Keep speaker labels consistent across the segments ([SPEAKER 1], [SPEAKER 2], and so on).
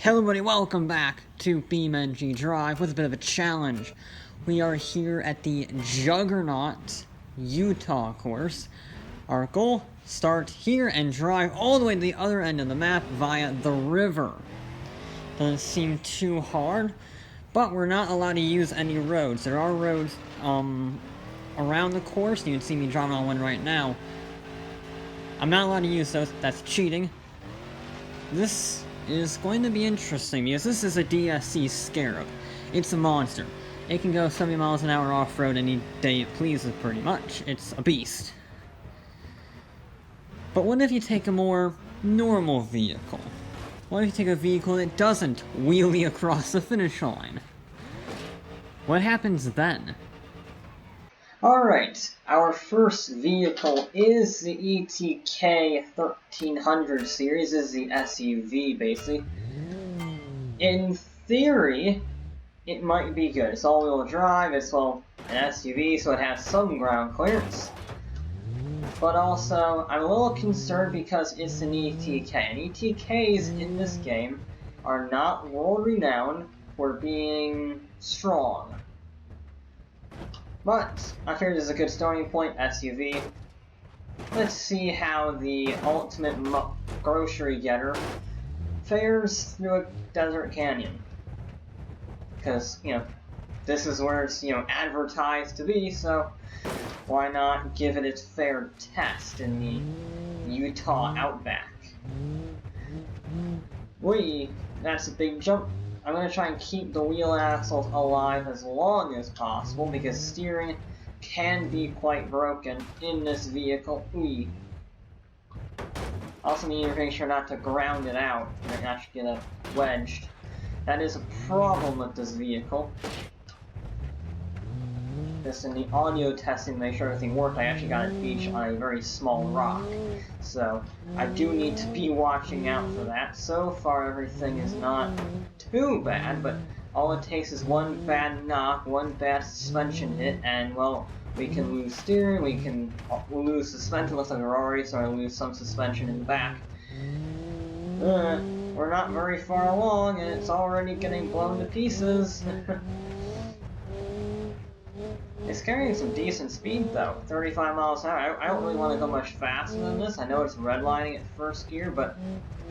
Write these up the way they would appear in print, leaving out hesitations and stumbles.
[SPEAKER 1] Hello everybody, welcome back to Beamng.Drive with a bit of a challenge. We are here at the Juggernaut, Utah course. Our goal, start here and drive all the way to the other end of the map via the river. Doesn't seem too hard, but we're not allowed to use any roads. There are roads around the course. You can see me driving on one right now. I'm not allowed to use those, that's cheating. This is going to be interesting because this is a DSC Scarab. It's a monster. It can go 70 miles an hour off-road any day it pleases, pretty much. It's a beast. But what if you take a more normal vehicle? What if you take a vehicle that doesn't wheelie across the finish line? What happens then? Alright, our first vehicle is the ETK 1300 series. This is the SUV, basically. In theory, it might be good. It's all-wheel drive, it's an SUV, so it has some ground clearance. But also, I'm a little concerned because it's an ETK, and ETKs in this game are not world-renowned for being strong. But I figured this is a good starting point, SUV. Let's see how the ultimate grocery getter fares through a desert canyon. Because, this is where it's, advertised to be, so why not give it its fair test in the Utah outback? Whee! That's a big jump. I'm going to try and keep the wheel axles alive as long as possible because steering can be quite broken in this vehicle. Whee! Also need to make sure not to ground it out and actually get it wedged. That is a problem with this vehicle. Just in the audio testing to make sure everything worked, I actually got it beached on a very small rock. So I do need to be watching out for that. So far everything is not too bad, but all it takes is one bad knock, one bad suspension hit, and well, we can lose steering, we can lose suspension. Looks like we're already starting to lose some suspension in the back. We're not very far along and it's already getting blown to pieces. It's carrying some decent speed though, 35 miles an hour. I don't really want to go much faster than this. I know it's redlining at first gear, but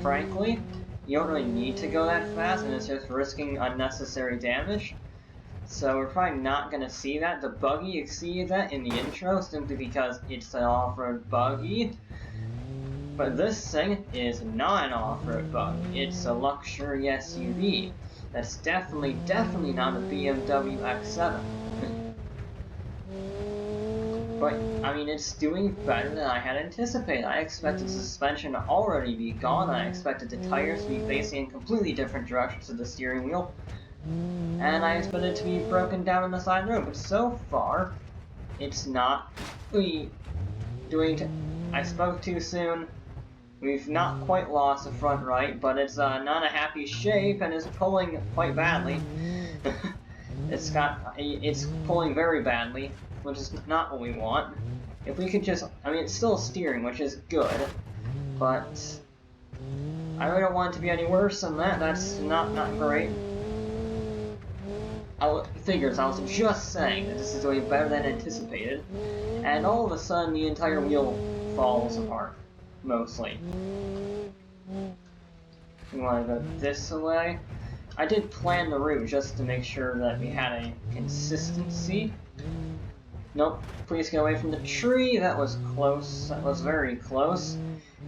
[SPEAKER 1] frankly, you don't really need to go that fast and it's just risking unnecessary damage. So we're probably not going to see that. The buggy exceeded that in the intro simply because it's an off-road buggy. But this thing is not an off-road buggy. It's a luxury SUV. That's definitely not a BMW X7. But, I mean, it's doing better than I had anticipated. I expected the suspension to already be gone. I expected the tires to be facing in completely different directions to the steering wheel. And I expected it to be broken down on the side of the road. But so far, it's not. I spoke too soon. We've not quite lost the front right, but it's not a happy shape and is pulling quite badly. It's pulling very badly, which is not what we want. If we could just, it's still steering, which is good, but I really don't want it to be any worse than that. That's not great. I was just saying that this is doing better than anticipated, and all of a sudden the entire wheel falls apart, mostly. We want to go this way. I did plan the route just to make sure that we had a consistency. Nope, please get away from the tree. That was close. That was very close.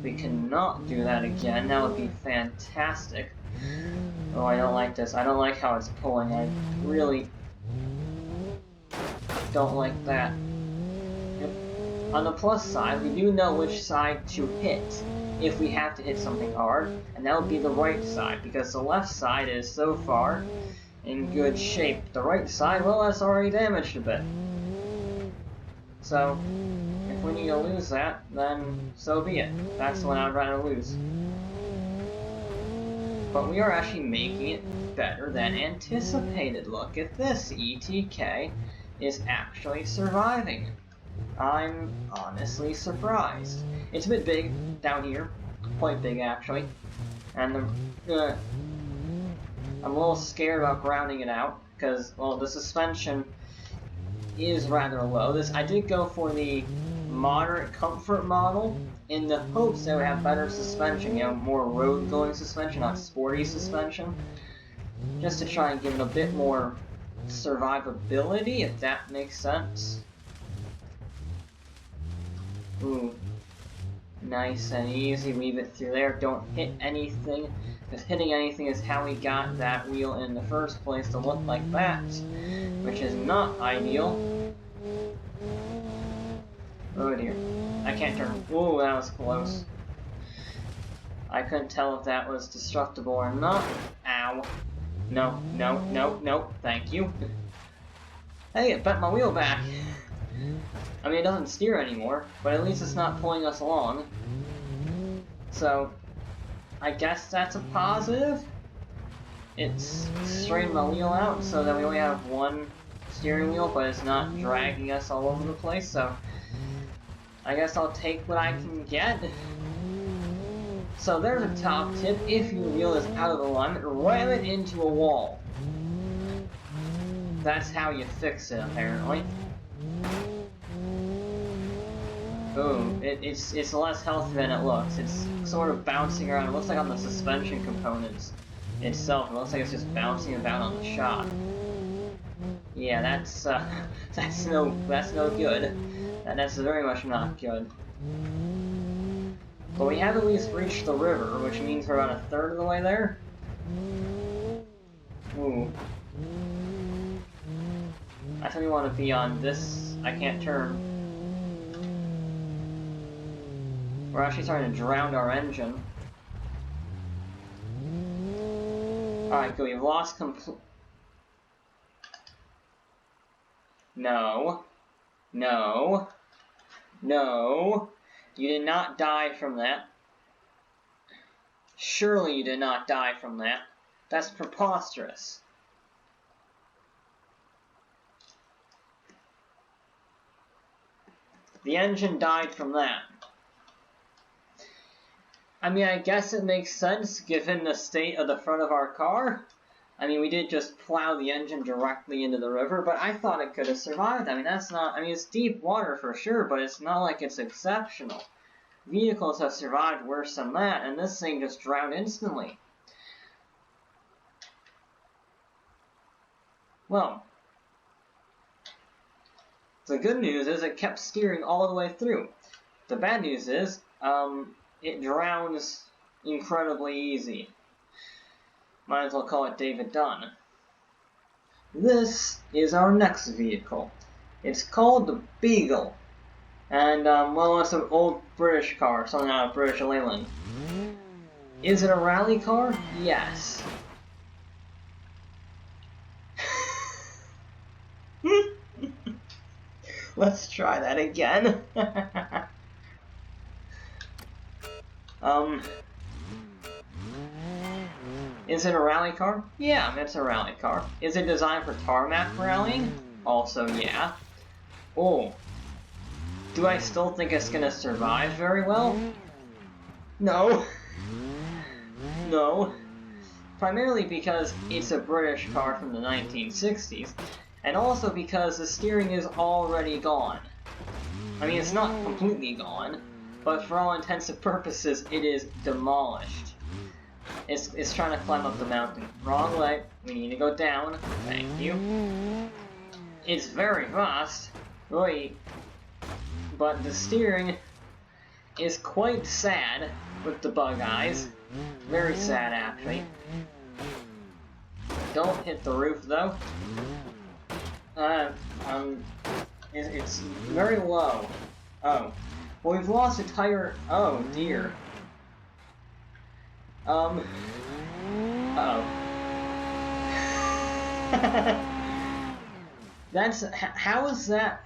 [SPEAKER 1] We cannot do that again. That would be fantastic. Oh, I don't like this. I don't like how it's pulling. I really don't like that. On the plus side, we do know which side to hit if we have to hit something hard, and that would be the right side, because the left side is so far in good shape. The right side, well, that's already damaged a bit. So, if we need to lose that, then so be it. That's the one I'd rather lose. But we are actually making it better than anticipated. Look at this, ETK is actually surviving. I'm honestly surprised. It's a bit big down here, quite big actually, and I'm a little scared about grounding it out, because, well, the suspension is rather low. I did go for the moderate comfort model in the hopes that it would have better suspension, you know, more road-going suspension, not sporty suspension, just to try and give it a bit more survivability, if that makes sense. Ooh. Nice and easy, leave it through there, don't hit anything, because hitting anything is how we got that wheel in the first place to look like that, which is not ideal. Oh dear, I can't turn. Ooh, that was close. I couldn't tell if that was destructible or not. Ow. No, no, no, no, thank you. Hey, it bent my wheel back. I mean, it doesn't steer anymore, but at least it's not pulling us along. So, I guess that's a positive. It's straightened my wheel out so that we only have one steering wheel, but it's not dragging us all over the place, so I guess I'll take what I can get. So there's a top tip: if your wheel is out of alignment, ram it into a wall. That's how you fix it, apparently. Boom. It's less healthy than it looks. It's sort of bouncing around. It looks like on the suspension components itself. It looks like it's just bouncing about on the shock. Yeah, that's no good. That's very much not good. But we have at least reached the river, which means we're about a third of the way there. Ooh. I think we want to be on this. I can't turn. We're actually starting to drown our engine. Alright, good. We've lost No. No. No. You did not die from that. Surely you did not die from that. That's preposterous. The engine died from that. I mean, I guess it makes sense given the state of the front of our car. I mean, we did just plow the engine directly into the river, but I thought it could have survived. I mean, it's deep water for sure, but it's not like it's exceptional. Vehicles have survived worse than that, and this thing just drowned instantly. Well, the good news is it kept steering all the way through. The bad news is, it drowns incredibly easy. Might as well call it David Dunn. This is our next vehicle. It's called the Beagle. And, well, it's an old British car, something out of British Leyland. Is it a rally car? Yes. Let's try that again. Is it a rally car? Yeah, it's a rally car. Is it designed for tarmac rallying? Also, yeah. Oh. Do I still think it's gonna survive very well? No. No. Primarily because it's a British car from the 1960s, and also because the steering is already gone. I mean, it's not completely gone, but for all intents and purposes, it is demolished. It's trying to climb up the mountain. Wrong way. We need to go down. Thank you. It's very fast. Wait. But the steering is quite sad with the bug eyes. Very sad, actually. Don't hit the roof, though. It's very low. Oh. Well, we've lost a tire. Oh, dear. Uh-oh. How is that?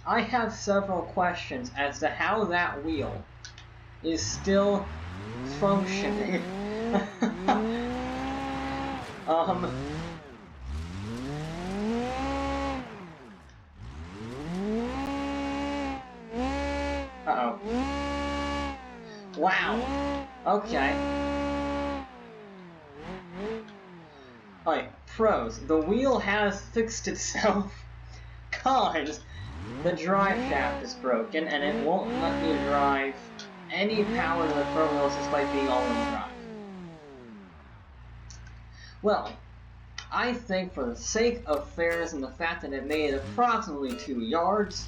[SPEAKER 1] I have several questions as to how that wheel is still functioning. Uh-oh. Wow. Okay. Alright, pros. The wheel has fixed itself. Cons. The drive shaft is broken, and it won't let me drive any power to the front wheels despite being all-wheel drive. Well, I think for the sake of fairness and the fact that it made approximately 2 yards,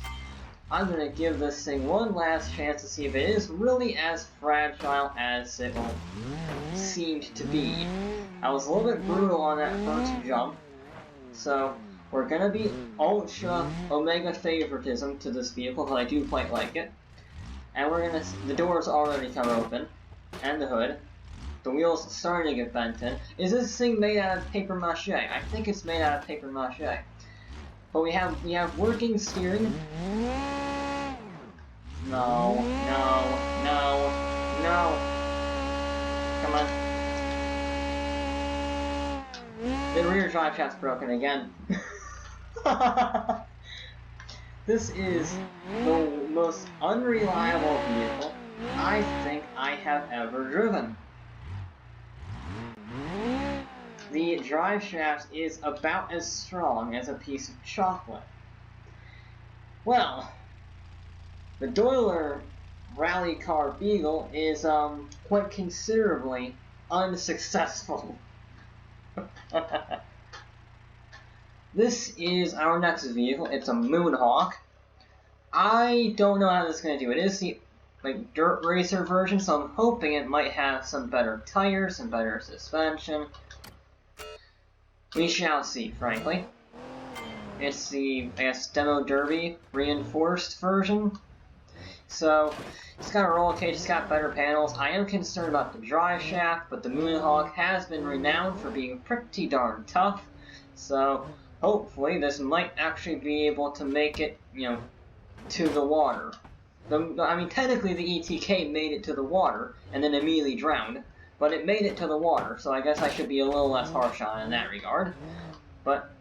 [SPEAKER 1] I'm going to give this thing one last chance to see if it is really as fragile as it seemed to be. I was a little bit brutal on that first jump, so we're going to be ultra omega favoritism to this vehicle because I do quite like it. And we're going to, the doors already come open, and the hood. The wheels starting to get bent in. Is this thing made out of paper mache? I think it's made out of paper mache. But we have working steering. No. Come on. The rear drive shaft's broken again. This is the most unreliable vehicle I think I have ever driven. The drive shaft is about as strong as a piece of chocolate. Well, the Doyler rally car Beagle is quite considerably unsuccessful. This is our next vehicle. It's a Moonhawk. I don't know how this is going to do. It is the dirt racer version, so I'm hoping it might have some better tires, some better suspension. We shall see, frankly. It's the, I guess, Demo Derby reinforced version. So, it's got a roll cage, it's got better panels. I am concerned about the drive shaft, but the Moonhawk has been renowned for being pretty darn tough. So, hopefully this might actually be able to make it, to the water. I mean, technically the ETK made it to the water, and then immediately drowned. But it made it to the water, so I guess I should be a little less harsh on it in that regard. But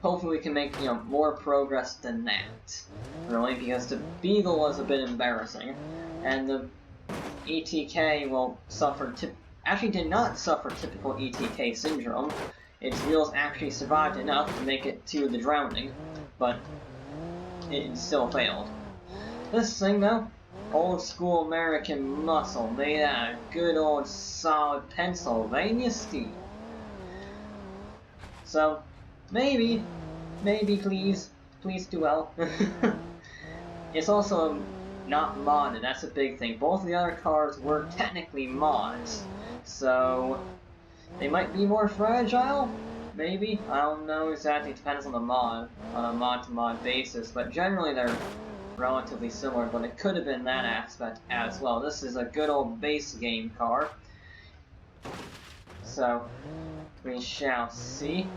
[SPEAKER 1] hopefully we can make, more progress than that. Really, because the Beagle was a bit embarrassing. And the ETK, actually did not suffer typical ETK syndrome. Its wheels actually survived enough to make it to the drowning, but it still failed. This thing, though, old school American muscle made out of good old solid Pennsylvania steel. So, maybe please do well. It's also not modded, that's a big thing. Both of the other cars were technically mods, so they might be more fragile? Maybe? I don't know exactly, it depends on the mod, on a mod-to-mod basis, but generally they're relatively similar, but it could have been that aspect as well. This is a good old base game car. So, we shall see.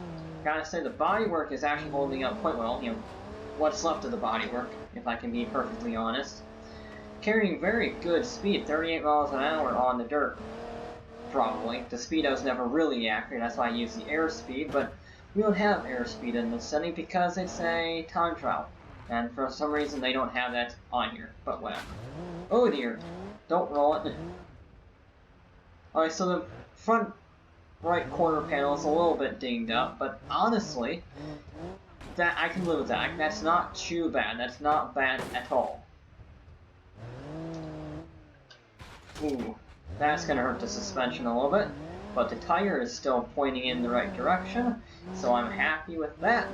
[SPEAKER 1] Gotta say, the bodywork is actually holding up quite well, what's left of the bodywork, if I can be perfectly honest. Carrying very good speed, 38 miles an hour on the dirt. Probably. The speedo's never really accurate, that's why I use the airspeed, but we don't have airspeed in this setting because it's a time trial. And for some reason they don't have that on here, but whatever. Oh dear, don't roll it. Alright, so the front right corner panel is a little bit dinged up, but honestly, that I can live with that. That's not too bad, that's not bad at all. Ooh, that's gonna hurt the suspension a little bit, but the tire is still pointing in the right direction, so I'm happy with that.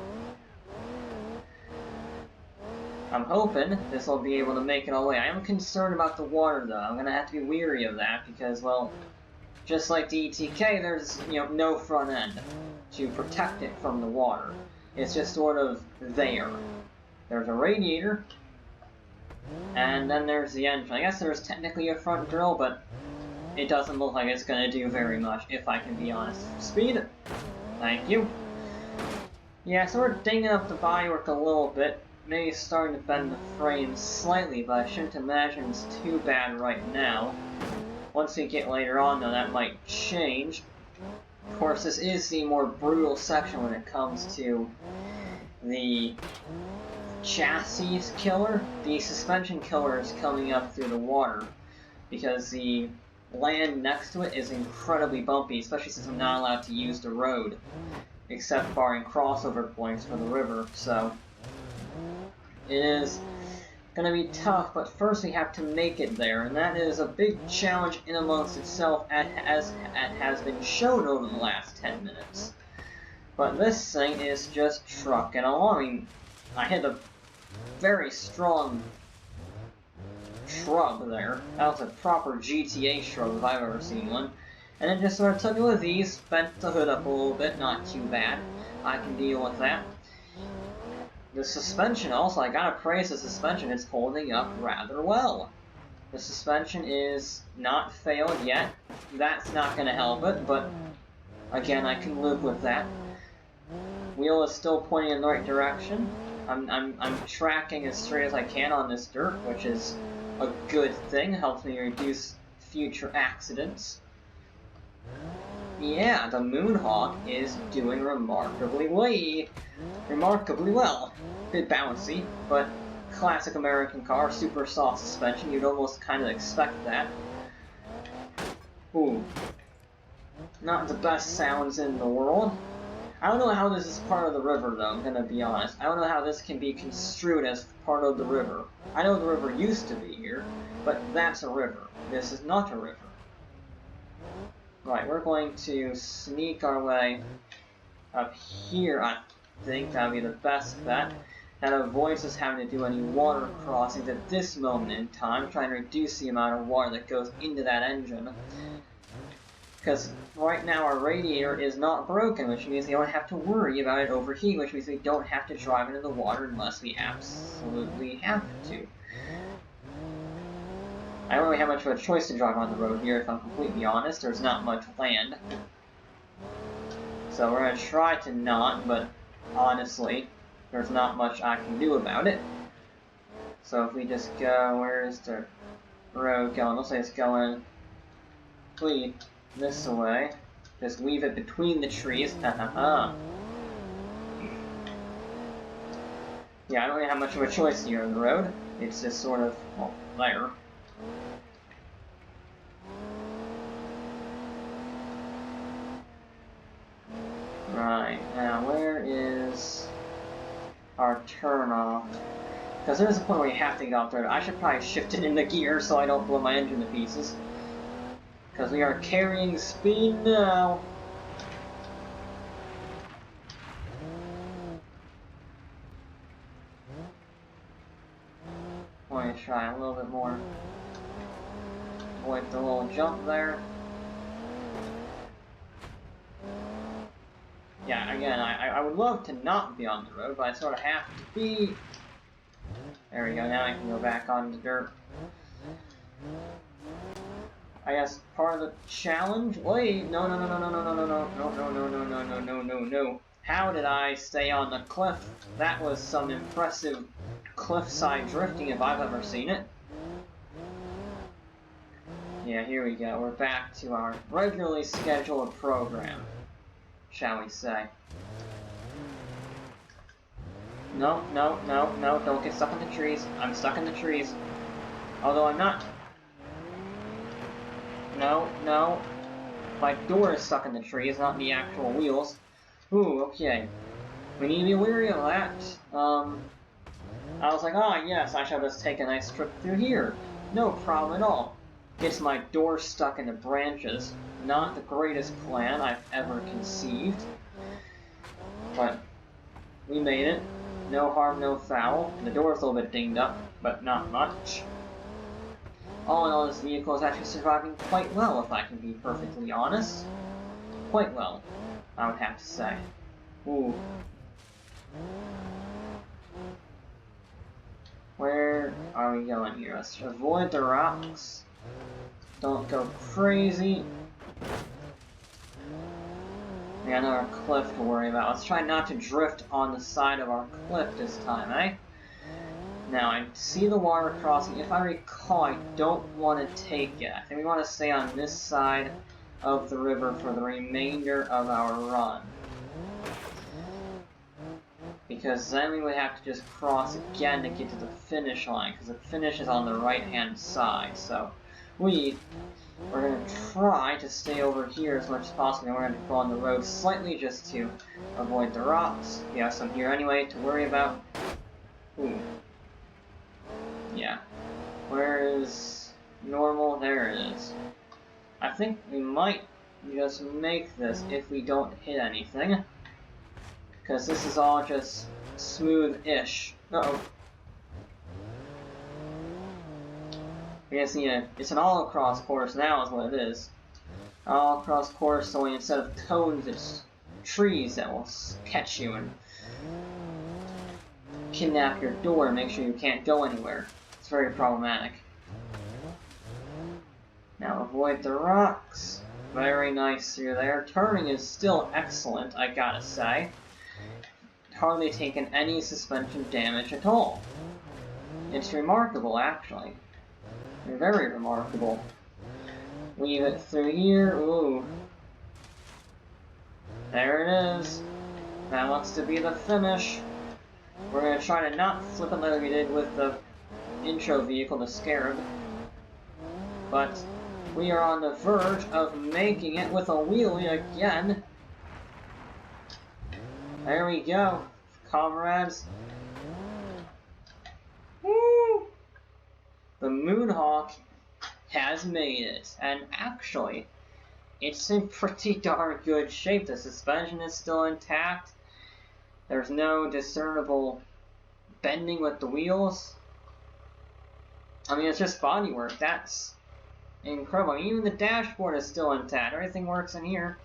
[SPEAKER 1] I'm hoping this will be able to make it all the way. I am concerned about the water, though. I'm going to have to be weary of that because, well, just like the ETK, there's, no front end to protect it from the water. It's just sort of there. There's a radiator, and then there's the engine. I guess there's technically a front grille, but it doesn't look like it's going to do very much, if I can be honest. Speed. Thank you. Yeah, so we're dinging up the bodywork a little bit. Maybe starting to bend the frame slightly, but I shouldn't imagine it's too bad right now. Once we get later on, though, that might change. Of course, this is the more brutal section when it comes to the chassis killer. The suspension killer is coming up through the water, because the land next to it is incredibly bumpy, especially since I'm not allowed to use the road, except barring crossover points for the river, so it is gonna be tough, but first we have to make it there, and that is a big challenge in amongst itself, as has been shown over the last 10 minutes. But this thing is just trucking along. I mean, I hit a very strong shrub there. That was a proper GTA shrub if I've ever seen one. And it just sort of took it with ease, bent the hood up a little bit, not too bad. I can deal with that. The suspension also, I gotta praise the suspension, it's holding up rather well. The suspension is not failed yet. That's not gonna help it, but again, I can live with that. Wheel is still pointing in the right direction. I'm tracking as straight as I can on this dirt, which is a good thing. Helps me reduce future accidents. Yeah, the Moonhawk is doing remarkably well. A bit bouncy, but classic American car, super soft suspension. You'd almost kind of expect that. Ooh, not the best sounds in the world. I don't know how this is part of the river, though, I'm gonna be honest. I don't know how this can be construed as part of the river. I know the river used to be here, but that's a river. This is not a river. Right, we're going to sneak our way up here, I think. That would be the best bet. That avoids us having to do any water crossings at this moment in time, trying to reduce the amount of water that goes into that engine. Because right now our radiator is not broken, which means we don't have to worry about it overheating, which means we don't have to drive into the water unless we absolutely have to. I don't really have much of a choice to drive on the road here, if I'm completely honest. There's not much land. So we're going to try to not, but honestly, there's not much I can do about it. So if we just go, where is the road going? Looks like it's going this way. Just leave it between the trees. Yeah, I don't really have much of a choice here on the road. It's just sort of, well, there. Right, now where is our turnoff? Because there's a point where you have to get off there. I should probably shift it into gear so I don't blow my engine to pieces. Because we are carrying speed now. I'm going to try a little bit more. Avoid the little jump there. Yeah, again, I would love to not be on the road, but I sort of have to be. There we go, now I can go back on the dirt. I guess part of the challenge. Wait, no. How did I stay on the cliff? That was some impressive cliffside drifting if I've ever seen it. Yeah, here we go. We're back to our regularly scheduled program, shall we say. No, don't get stuck in the trees. I'm stuck in the trees. Although I'm not. No. My door is stuck in the trees, not in the actual wheels. Ooh, okay. We need to be wary of that. I was like, ah, yes, I shall just take a nice trip through here. No problem at all. Gets my door stuck in the branches. Not the greatest plan I've ever conceived. But we made it. No harm, no foul. And the door's a little bit dinged up, but not much. All in all, this vehicle is actually surviving quite well, if I can be perfectly honest. Quite well, I would have to say. Ooh. Where are we going here? Let's avoid the rocks. Don't go crazy. We got another cliff to worry about. Let's try not to drift on the side of our cliff this time, eh? Now, I see the water crossing. If I recall, I don't want to take it. I think we want to stay on this side of the river for the remainder of our run. Because then we would have to just cross again to get to the finish line, because the finish is on the right-hand side. So, we We're going to try to stay over here as much as possible. We're going to go on the road slightly just to avoid the rocks. We have some here anyway to worry about. Ooh. Yeah. Where is normal? There it is. I think we might just make this if we don't hit anything. Because this is all just smooth-ish. Uh-oh. We just need it's an all-across course now is what it is. All-across course, so instead of cones, it's trees that will catch you and kidnap your door and make sure you can't go anywhere. It's very problematic. Now avoid the rocks. Very nice through there. Turning is still excellent, I gotta say. Hardly taken any suspension damage at all. It's remarkable, actually. Very remarkable. Weave it through here. Ooh. There it is. That looks to be the finish. We're going to try to not flip it like we did with the intro vehicle, the Scarab. But we are on the verge of making it with a wheelie again. There we go, comrades. Woo! The Moonhawk has made it, and actually, it's in pretty darn good shape. The suspension is still intact. There's no discernible bending with the wheels. I mean, it's just bodywork. That's incredible. I mean, even the dashboard is still intact. Everything works in here.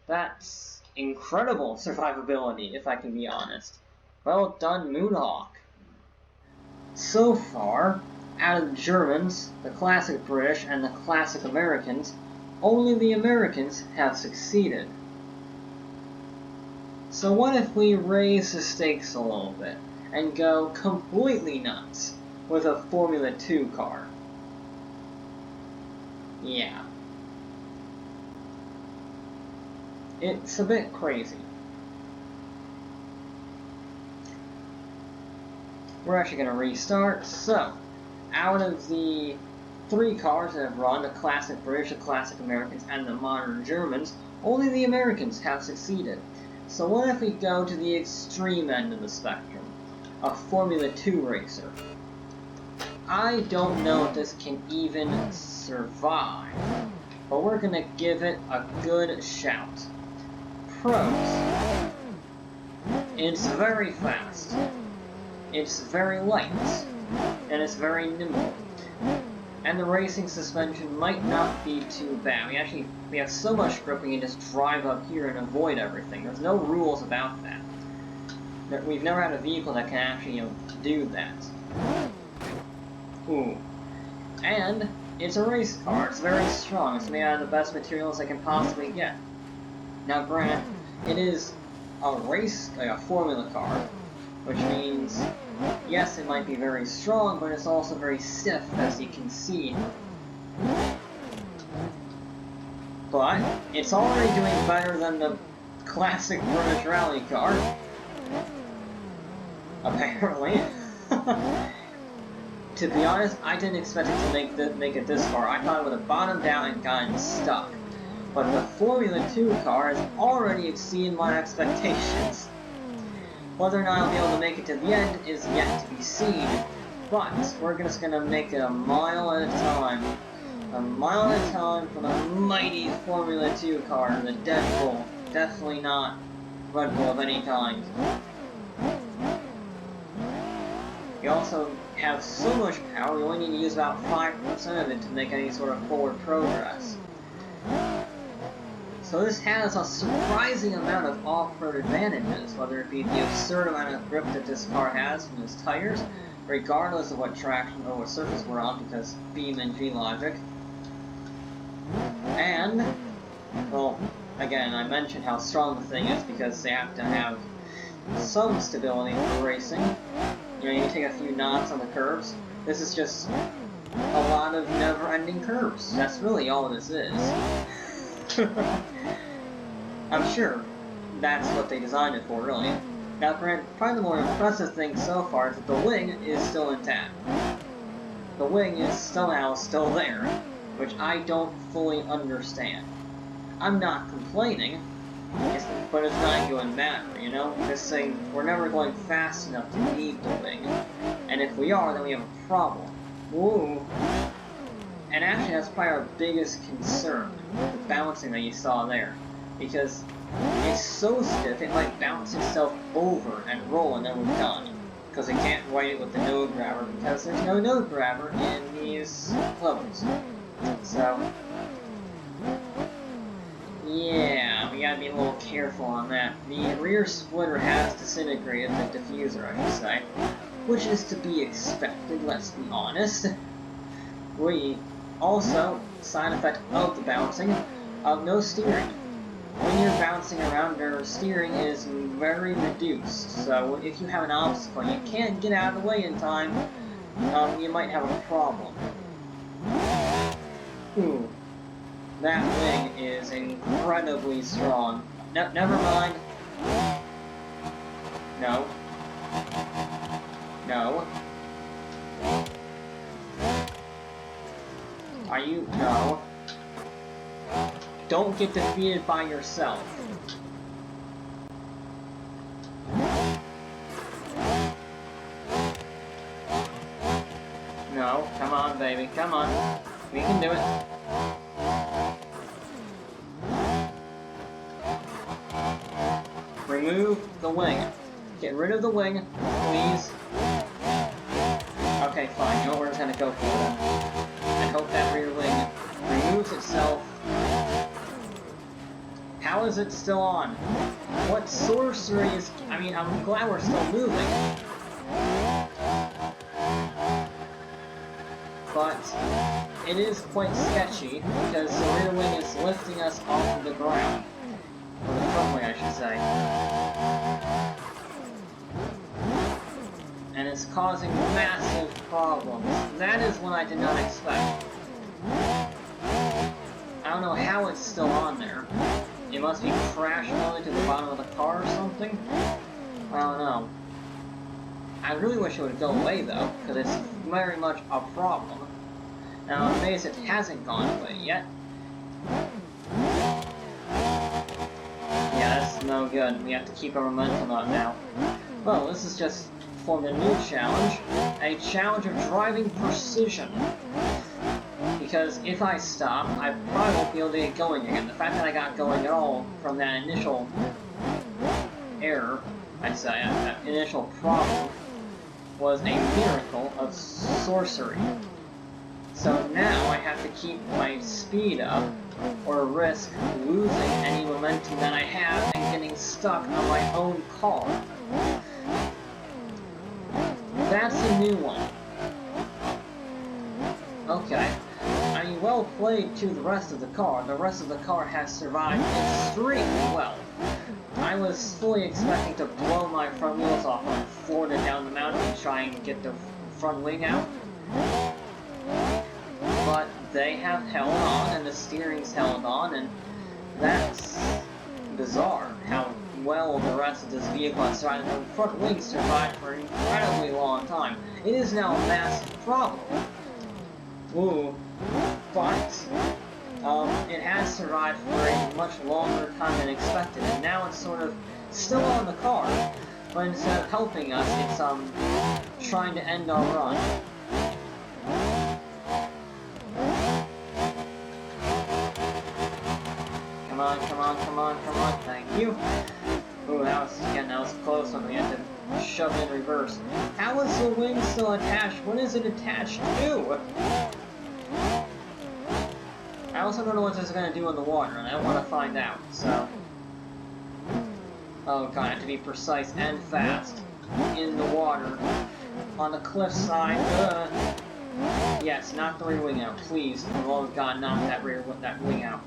[SPEAKER 1] That's incredible survivability, if I can be honest. Well done, Moonhawk. So far, out of the Germans, the classic British, and the classic Americans, only the Americans have succeeded. So what if we raise the stakes a little bit and go completely nuts with a Formula 2 car? Yeah. It's a bit crazy. We're actually going to restart. So, out of the 3 cars that have run, the classic British, the classic Americans, and the modern Germans, only the Americans have succeeded. So what if we go to the extreme end of the spectrum? A Formula 2 racer. I don't know if this can even survive, but we're going to give it a good shout. Pros. It's very fast. It's very light. And it's very nimble. And the racing suspension might not be too bad. We have so much grip we can just drive up here and avoid everything. There's no rules about that. We've never had a vehicle that can actually do that. Ooh. And it's a race car. It's very strong. It's made out of the best materials I can possibly get. Now granted, it is a race, like a formula car, which means, yes, it might be very strong, but it's also very stiff, as you can see. But it's already doing better than the classic British rally car. Apparently. To be honest, I didn't expect it to make it this far. I thought it would have bottomed out and gotten stuck. But the Formula 2 car has already exceeded my expectations. Whether or not I'll be able to make it to the end is yet to be seen. But we're just going to make it a mile at a time. A mile at a time for the mighty Formula 2 car, the Dead Bull. Definitely not Red Bull of any kind. We also have so much power, we only need to use about 5% of it to make any sort of forward progress. So this has a surprising amount of off-road advantages, whether it be the absurd amount of grip that this car has from its tires, regardless of what traction or what surface we're on, because Beamng logic. And, well, again, I mentioned how strong the thing is because they have to have some stability for racing. You know, you take a few knots on the curves. This is just a lot of never-ending curves. That's really all this is. I'm sure that's what they designed it for, really. Now, probably the more impressive thing so far is that the wing is still intact. The wing is somehow still there. which I don't fully understand. I'm not complaining, but it's not going to matter, you know? This thing, we're never going fast enough to need the wing, and if we are, then we have a problem. Woo! And actually, that's probably our biggest concern, the bouncing that you saw there, because it's so stiff it might bounce itself over and roll, and then we're done. Because it can't ride it with the node grabber, because there's no node grabber in these levels. So, yeah, we gotta be a little careful on that. The rear splitter has disintegrated, the diffuser, I should say, which is to be expected, let's be honest. We also, side effect of the bouncing, no steering. When you're bouncing around, your steering is very reduced, so if you have an obstacle you can't get out of the way in time, you might have a problem. Ooh, that wing is incredibly strong. Never mind. No. No. Are you? No. Don't get defeated by yourself. No, come on, baby, come on. We can do it. Remove the wing. Get rid of the wing, please. Okay, fine, you know where it's gonna go for then. I hope that rear wing removes itself. How is it still on? What sorcery is... I mean, I'm glad we're still moving. But it is quite sketchy, because the rear wing is lifting us off of the ground. Or the front wing, I should say. And it's causing massive problems. That is what I did not expect. I don't know how it's still on there. It must be crashing only to the bottom of the car or something? I don't know. I really wish it would go away though, because it's very much a problem. Now I'm amazed it hasn't gone away yet. Yeah, that's no good. We have to keep our momentum up now. Well, this is just for the new challenge. A challenge of driving precision. Because if I stop, I probably won't be able to get going again. The fact that I got going at all from that initial error, I'd say, that initial problem, was a miracle of sorcery. So now I have to keep my speed up, or risk losing any momentum that I have and getting stuck on my own car. That's a new one. Okay. I mean, well played to the rest of the car. The rest of the car has survived extremely well. I was fully expecting to blow my front wheels off and floor it down the mountain and try and get the front wing out. But they have held on, and the steering's held on, and that's bizarre how well the rest of this vehicle has survived. The front wing survived for an incredibly long time. It is now a massive problem. Ooh. But it has survived for a much longer time than expected, and now it's sort of still on the car, but instead of helping us, it's trying to end our run. Come on, come on, come on, come on, thank you. Ooh, that was close when we had to shove it in reverse. How is the wing still attached? What is it attached to? I also don't know what this is going to do in the water, and I don't want to find out, so... Oh god, I have to be precise and fast. In the water. On the cliffside. Yes, knock the rear wing out, please. For the love of God, knock that wing out.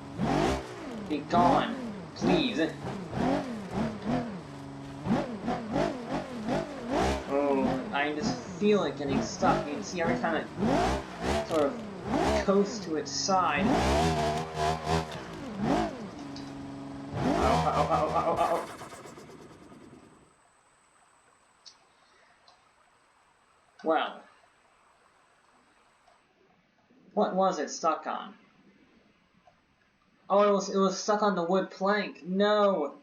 [SPEAKER 1] Be gone, please. Oh, I just feel it getting stuck. You can see every time it sort of coast to its side. Oh. Well, What was it stuck on? Oh, it was stuck on the wood plank. No!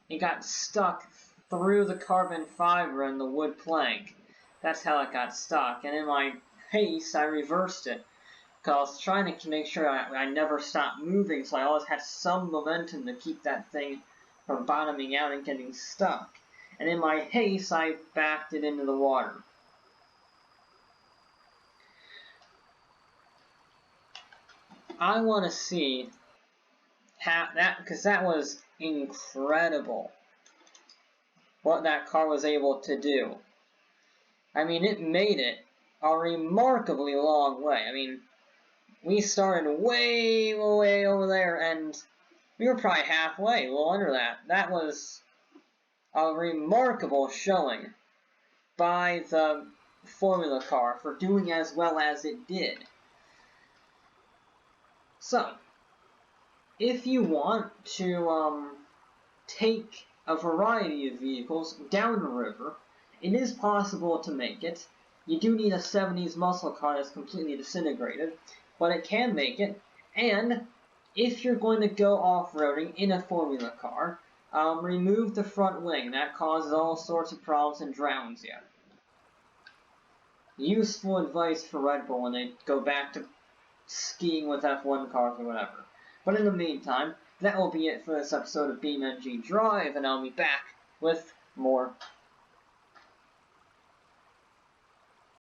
[SPEAKER 1] It got stuck through the carbon fiber and the wood plank. That's how it got stuck. And in my haste, I reversed it. Because I was trying to make sure I never stopped moving, so I always had some momentum to keep that thing from bottoming out and getting stuck. And in my haste, I backed it into the water. I want to see how that, because that was incredible what that car was able to do. I mean, it made it a remarkably long way. I mean, we started way, way over there, and we were probably halfway, a little under that. That was a remarkable showing by the Formula car for doing as well as it did. So, if you want to take a variety of vehicles down the river, it is possible to make it. You do need a 70s muscle car that's completely disintegrated, but it can make it. And if you're going to go off-roading in a Formula car, remove the front wing. That causes all sorts of problems and drowns you. Useful advice for Red Bull when they go back to skiing with F1 cars or whatever. But in the meantime, that will be it for this episode of Beamng.Drive, and I'll be back with more